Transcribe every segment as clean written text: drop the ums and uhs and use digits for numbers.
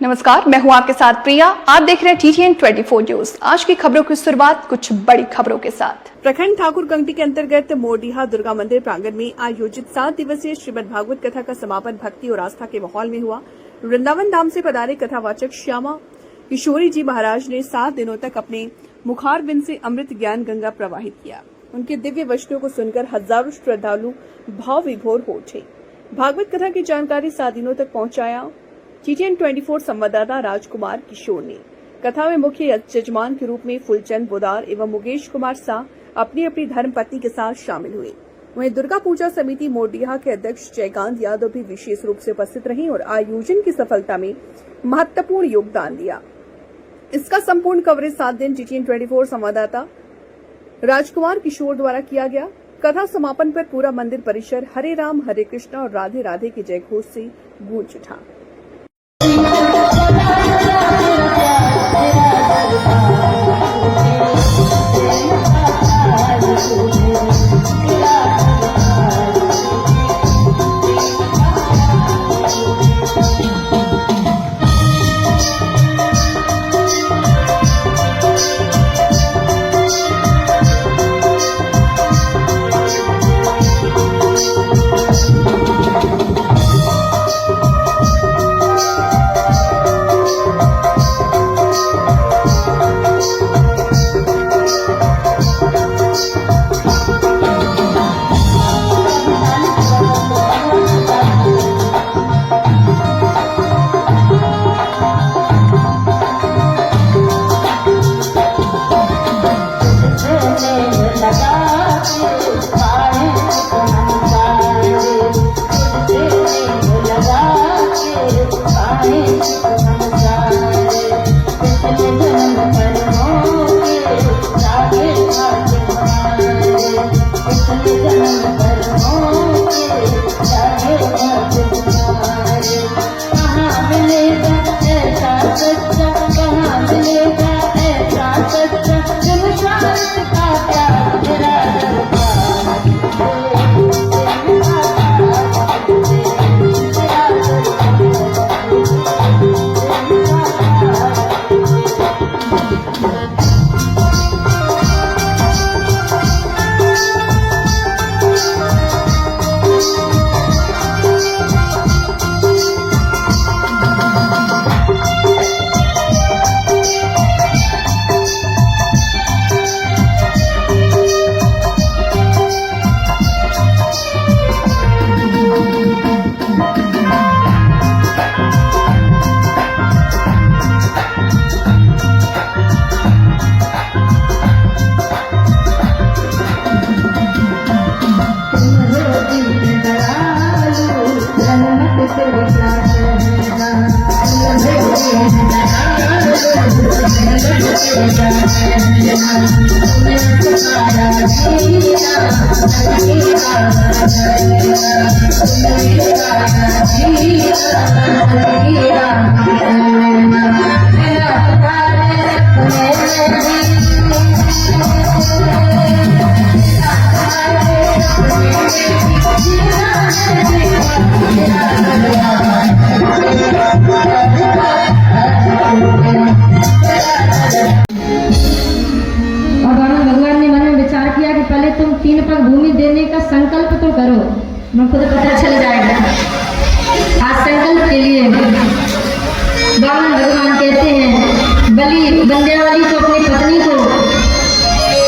नमस्कार, मैं हूं आपके साथ प्रिया। आप देख रहे हैं TTN 24 न्यूज। आज की खबरों की शुरुआत कुछ बड़ी खबरों के साथ। प्रखंड ठाकुर कंगटी के अंतर्गत मोरडीहा दुर्गा मंदिर प्रांगण में आयोजित 7 दिवसीय श्रीमद् भागवत कथा का समापन भक्ति और आस्था के माहौल में हुआ। वृंदावन धाम से पधारे कथावाचक श्यामा किशोरी जी महाराज ने 7 दिनों तक अपने मुखार बिंद से अमृत ज्ञान गंगा प्रवाहित किया। उनके दिव्य वचनों को सुनकर हजारों श्रद्धालु भाव विभोर हो उठे। भागवत कथा की जानकारी 7 दिनों तक पहुंचाया TTN 24 संवाददाता राजकुमार किशोर ने। कथा में मुख्य यजमान के रूप में फुलचंद बोदार एवं मुकेश कुमार शाह अपनी अपनी धर्मपत्नी के साथ शामिल हुए। वहीं दुर्गा पूजा समिति मोरडीहा के अध्यक्ष जयकांत यादव भी विशेष रूप से उपस्थित रहीं और आयोजन की सफलता में महत्वपूर्ण योगदान दिया। इसका संपूर्ण कवरेज 7 दिन TTN 24 संवाददाता राजकुमार किशोर द्वारा किया गया। कथा समापन पर पूरा मंदिर परिसर हरे राम हरे कृष्ण और राधे राधे के जयघोष से गूंज उठा। मैं खुद पता चल जाएगा। आज संकल्प के लिए वामन भगवान कहते हैं बलि बंदे वाली को अपनी पत्नी को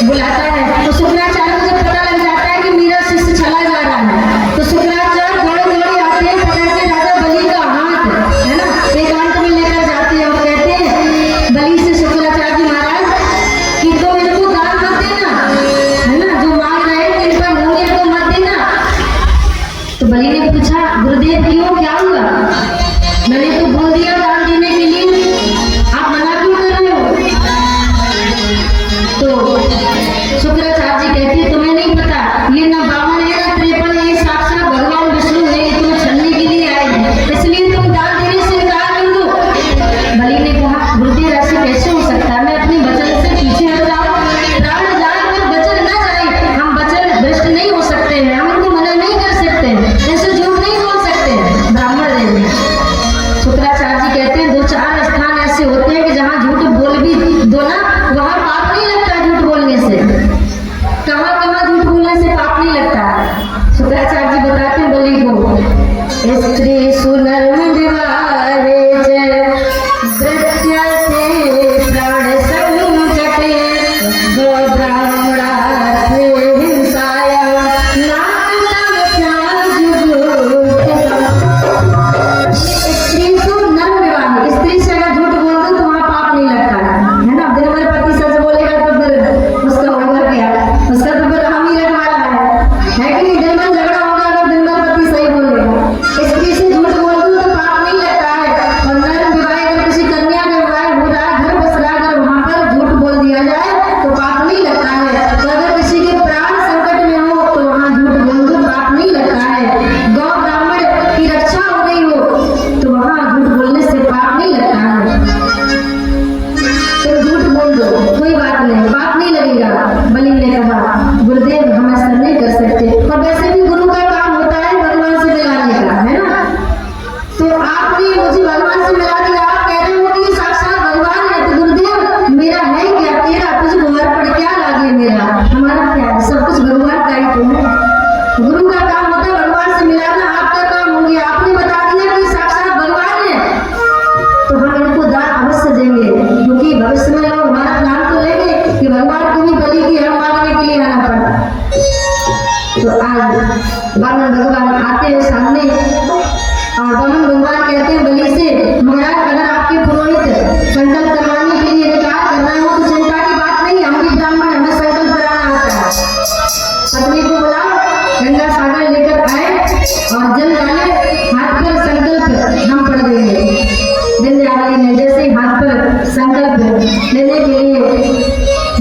बुलाता है तो शुक्राचार्य को जब पता लग जाता है कि मेरा शिष्य चला जा रहा है तो शुक्राचार्य दौड़े दौड़े आते हैं, पकड़ के राजा बलि का हाथ है ना एकांत में लेकर जाते हैं और कहते हैं बलि से शुक्राचार्य जी महाराज कि तो मेरे को दान मत देना, है ना, जो मांग रहे हैं इन पर होंगे तो मत देना। तो बलि ने पूछा गुरुदेव क्यों, क्या हुआ? मैंने तो बोल दिया दान देने के लिए, आप मना क्यों कर रहे हो? वामन भगवान आते हैं सामने और वामन भगवान कहते हैं बलि से, महाराज अगर आपके पुरोहित संकल्प करवाने के लिए इनकार कर रहे हो तो चिंता की बात नहीं, हम भी ब्राह्मण, हमें संकल्प कराना आता है। पत्नी को बुलाओ, गंगा सागर लेकर आए और जल डाले, हाथ पर संकल्प हम पढ़ देंगे। विंध्यावली ने जैसे हाथ पर संकल्प लेने के लिए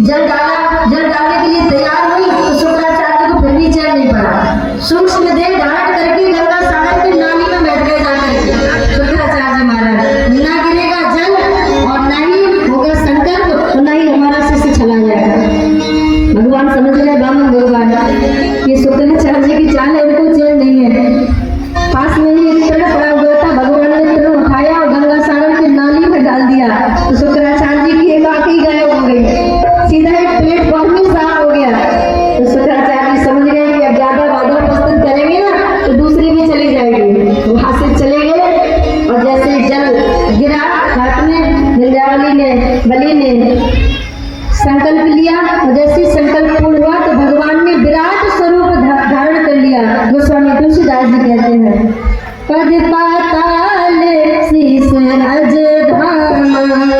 जल डालने के लिए तैयार हुई तो शुक्राचार्य को फिर भी चैन नहीं पड़ा। सूक्ष्म देह धारण करके गंगा सागर की नाली में बैठ गए जाकर के शुक्राचार्य महाराज। ना गिरेगा जल और ना ही होगा संकल्प और ना ही हमारा शिष्य चला जाएगा। भगवान समझ रहे, वामन भगवान ये शुक्राचार्य की चाल है, इनको चैन नहीं है। पास में ही एक तृण पड़ा हुआ था, भगवान ने तृण उठाया और गंगा सागर की नाली में डाल दिया तो शुक्राचार्य जी की एक आंख ही गायब हो गई, सीधा एक प्लेटफॉर्म में साफ हो गया। तो शुक्राचार्य जी समझ गए कि अब ज्यादा बाधा प्रस्तुत करेंगे ना तो दूसरी भी चली जाएगी। वहां से चले गए और जैसे जल गिरा हाथ में, विंध्यावली ने बलि ने संकल्प लिया और जैसे संकल्प पूर्ण हुआ तो भगवान ने विराट स्वरूप धारण कर लिया। गोस्वामी तुलसीदास जी कहते हैं, पद पाताल शीस अज धाम,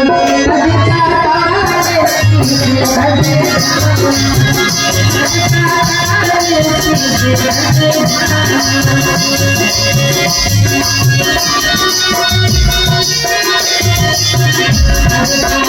पद पाताल शीस अज धाम।